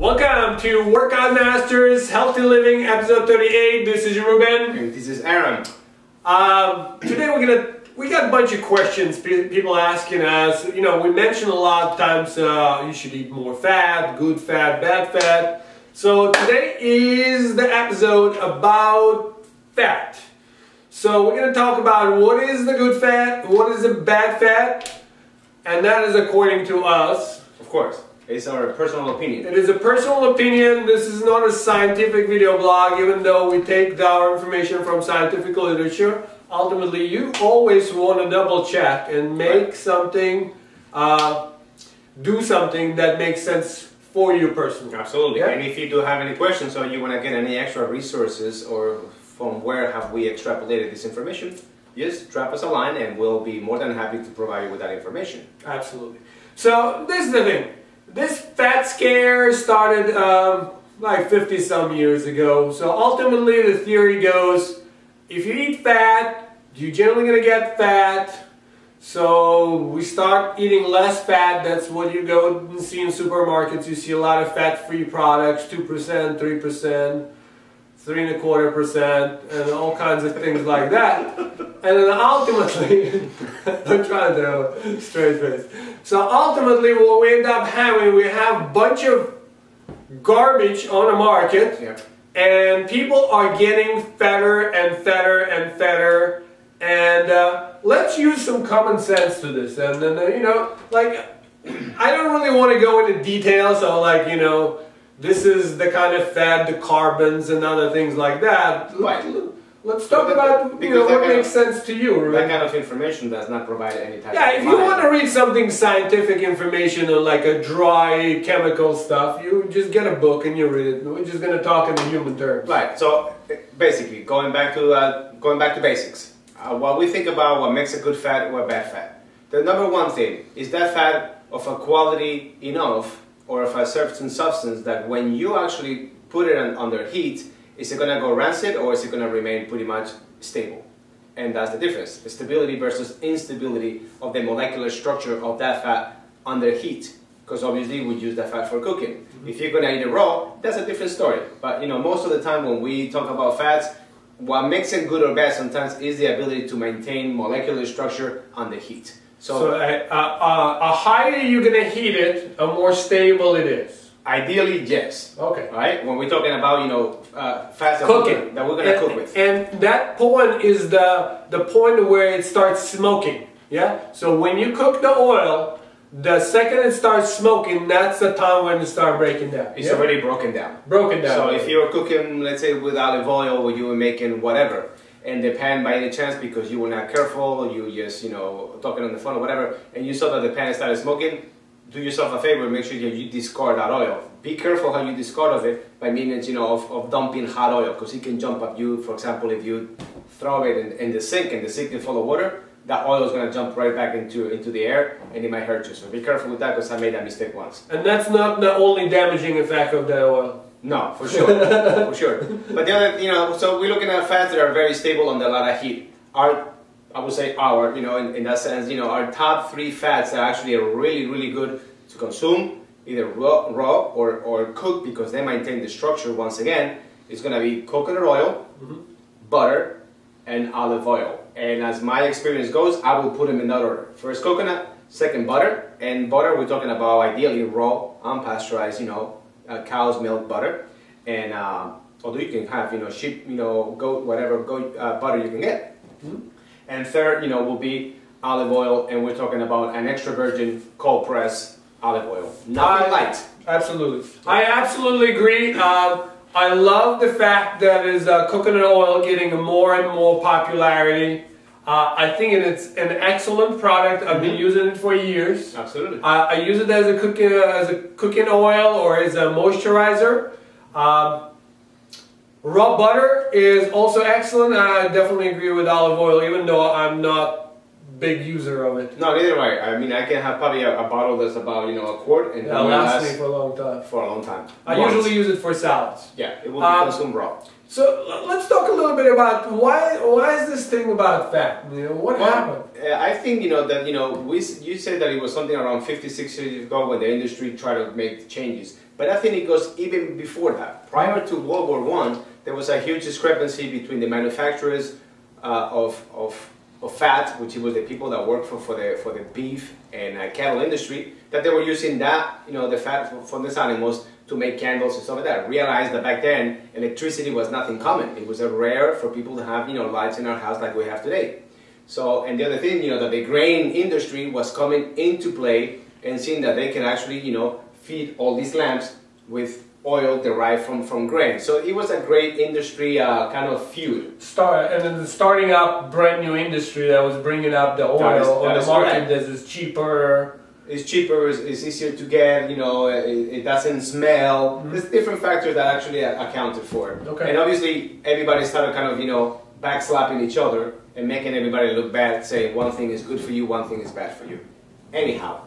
Welcome to Workout Masters Healthy Living episode 38. This is Ruben. And this is Aram. Today we got a bunch of questions, people asking us. You know, we mentioned a lot of times you should eat more fat, good fat, bad fat. So today is the episode about fat. So we're going to talk about what is the good fat, what is the bad fat, and that is according to us. Of course. It's our personal opinion. It is a personal opinion. This is not a scientific video blog, even though we take our information from scientific literature. Ultimately, you always want to double check and make something, do something that makes sense for you personally. Absolutely. Yeah? And if you do have any questions or you want to get any extra resources or from where have we extrapolated this information, just drop us a line and we'll be more than happy to provide you with that information. Absolutely. So this is the thing. This fat scare started like 50 some years ago. So ultimately the theory goes, if you eat fat, you're generally going to get fat. So we start eating less fat. That's what you go and see in supermarkets. You see a lot of fat-free products, 2%, 3%, 3.25%, and all kinds of things like that. And then ultimately, I'm trying to have a straight face. So ultimately what we end up having, we have a bunch of garbage on the market. Yeah. And people are getting fatter and fatter and fatter. And let's use some common sense to this. And then, you know, like, I don't really want to go into details of, like, you know, this is the kind of fat, the carbons and other things like that. Right. Let's talk about, you know, what makes sense to you. That kind of information does not provide any type of... Yeah, if you want to read something scientific information on like a dry chemical stuff, you just get a book and you read it. We're just going to talk in the human terms. Right, so basically, going back to basics. What we think about what makes a good fat or a bad fat. The number one thing is that fat of a quality enough or of a certain substance that when you actually put it under heat, is it going to go rancid or is it going to remain pretty much stable? And that's the difference. The stability versus instability of the molecular structure of that fat under heat. Because obviously we use that fat for cooking. If you're going to eat it raw, that's a different story. But you know, most of the time when we talk about fats, what makes it good or bad sometimes is the ability to maintain molecular structure under heat. So a higher you're going to heat it, a more stable it is. Ideally, yes. Okay. Right? When we're talking about, you know, fats that cooking. we're going to cook with. And that point is the point where it starts smoking. Yeah? So when you cook the oil, the second it starts smoking, that's the time when it starts breaking down. It's already broken down. Broken down. So if you're cooking, let's say, with olive oil, or you were making whatever, and the pan by any chance, because you were not careful, you just, you know, talking on the phone or whatever, and you saw that the pan started smoking, do yourself a favor, make sure you discard that oil. Be careful how you discard of it by means, you know, of dumping hot oil, because it can jump up you. For example, if you throw it in the sink and the sink is full of water, that oil is going to jump right back into the air and it might hurt you. So be careful with that, because I made that mistake once. And that's not the only damaging effect of the oil. No, for sure, for sure. But the other, you know, so we're looking at fats that are very stable under a lot of heat. I would say you know, in that sense, you know, our top 3 fats that actually are really, really good to consume, either raw or cooked, because they maintain the structure once again, is going to be coconut oil, butter, and olive oil. And as my experience goes, I will put them in that order. First coconut, second butter, and butter we're talking about ideally raw, unpasteurized, you know, cow's milk butter. And although you can have, you know, sheep, you know, goat, whatever goat butter you can get. And third, you know, will be olive oil, and we're talking about an extra virgin cold press olive oil. Not light. Absolutely. I absolutely agree. I love the fact that is coconut oil getting more and more popularity. I think it's an excellent product. I've been using it for years. Absolutely. I use it as a cooking oil or as a moisturizer. Raw butter is also excellent. I definitely agree with olive oil, even though I'm not a big user of it. No, neither am I. I mean, I can have probably a bottle that's about, you know, a quart, and it'll last me for a long time. For a long time. I usually use it for salads. Yeah, it will be consumed raw. So let's talk a little bit about why is this thing about fat? You know, what happened? I think that you said that it was something around 56 years ago when the industry tried to make changes, but I think it goes even before that. Prior to World War I, there was a huge discrepancy between the manufacturers of fat, which was the people that worked for the beef and cattle industry, that they were using that the fat from these animals to make candles and stuff like that. Realized that back then electricity was nothing common. It was a rare for people to have lights in our house like we have today. So, and the other thing that the grain industry was coming into play and seeing that they can actually feed all these lamps with oil derived from grain. So it was a great industry kind of feud. And then starting up brand new industry that was bringing up the oil on the market that is cheaper. It's cheaper, it's easier to get, it doesn't smell. Mm-hmm. There's different factors that actually accounted for it. Okay. And obviously everybody started kind of, backslapping each other and making everybody look bad, saying one thing is good for you, one thing is bad for you. Anyhow,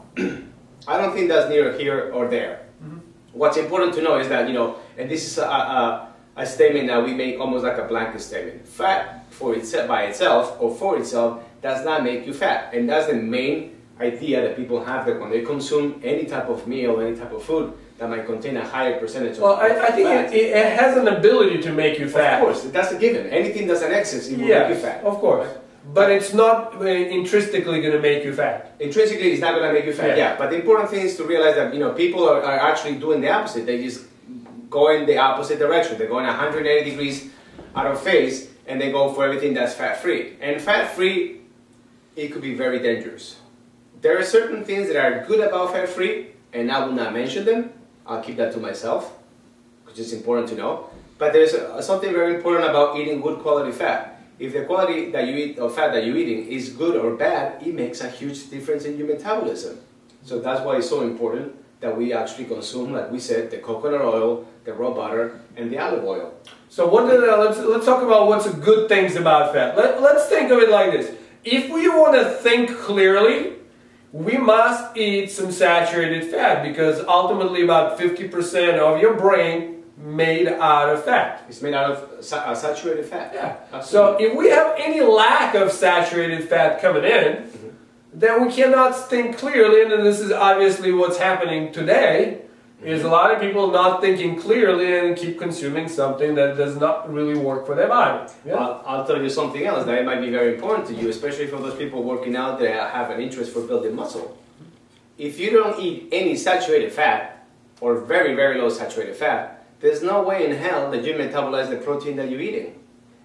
I don't think that's neither here or there. Mm-hmm. What's important to know is that, and this is a statement that we make almost like a blanket statement. Fat by itself or for itself does not make you fat. And that's the main idea that people have, that when they consume any type of meal, any type of food that might contain a higher percentage of fat. I think it has an ability to make you fat. Of course, that's a given. Anything that's an excess, it will make you fat. Of course. But it's not intrinsically going to make you fat. Intrinsically, it's not going to make you fat, yeah. But the important thing is to realize that people are actually doing the opposite. They just go in the opposite direction. They're going 180 degrees out of phase, and they go for everything that's fat-free. And fat-free, it could be very dangerous. There are certain things that are good about fat-free, and I will not mention them. I'll keep that to myself, because it's important to know. But there's something very important about eating good quality fat. If the quality that you eat of fat that you're eating is good or bad, it makes a huge difference in your metabolism. So that's why it's so important that we actually consume, like we said, the coconut oil, the raw butter, and the olive oil. So let's talk about what's the good things about fat. Let's think of it like this. If we want to think clearly, we must eat some saturated fat, because ultimately about 50% of your brain made out of fat. It's made out of saturated fat. Yeah. Absolutely. So if we have any lack of saturated fat coming in, then we cannot think clearly, and this is obviously what's happening today. Is a lot of people not thinking clearly and keep consuming something that does not really work for their body. Yeah? I'll tell you something else that might be very important to you, especially for those people working out that have an interest for building muscle. If you don't eat any saturated fat, or very, very low saturated fat, there's no way in hell that you metabolize the protein that you're eating.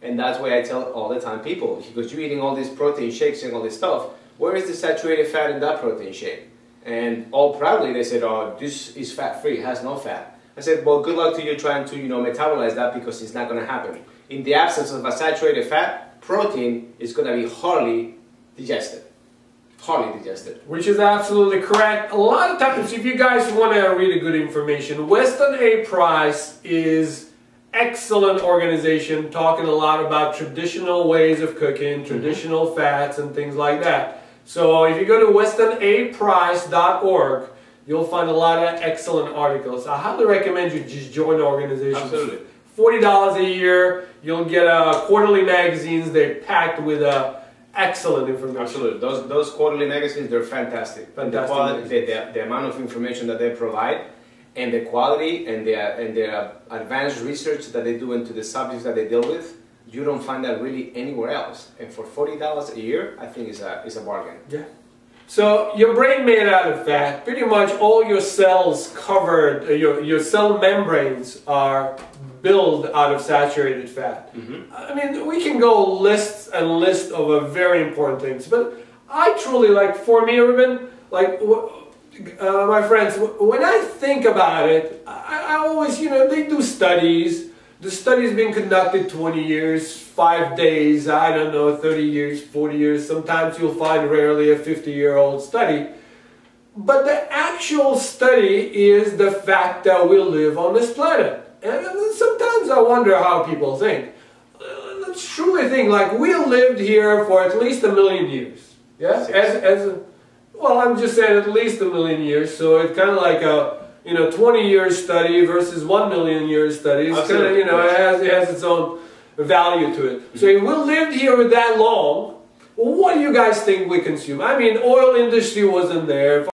And that's why I tell all the time people, because you're eating all these protein shakes and all this stuff, where is the saturated fat in that protein shake? And all proudly they said, oh, this is fat-free, it has no fat. I said, well, good luck to you trying to metabolize that, because it's not going to happen. In the absence of a saturated fat, protein is going to be hardly digested. Hardly digested. Which is absolutely correct. A lot of times, if you guys want to read a good information, Weston A. Price is excellent organization, talking a lot about traditional ways of cooking, traditional fats and things like that. So if you go to westonaprice.org, you'll find a lot of excellent articles. I highly recommend you just join the organization. Absolutely. $40 a year, you'll get quarterly magazines. They're packed with excellent information. Absolutely. Those quarterly magazines, they're fantastic. The quality, the amount of information that they provide, and the quality and the advanced research that they do into the subjects that they deal with, you don't find that really anywhere else. And for $40 a year, I think is a bargain. Yeah. So your brain made out of fat. Pretty much all your cells covered, your cell membranes are built out of saturated fat. I mean, we can go lists and lists of very important things, but I truly for me, Ruben, my friends, when I think about it, I always, they do studies. The study's been conducted 20 years, 5 days, I don't know, 30 years, 40 years. Sometimes you'll find rarely a 50-year-old study. But the actual study is the fact that we live on this planet. And sometimes I wonder how people think. Let's truly think, we lived here for at least 1 million years. Yeah? Well, I'm just saying at least 1 million years, so it's kind of like you know, 20-year study versus 1 million year study. It's kind of, you know, it has its own value to it. So if we lived here that long, what do you guys think we consume? I mean, oil industry wasn't there.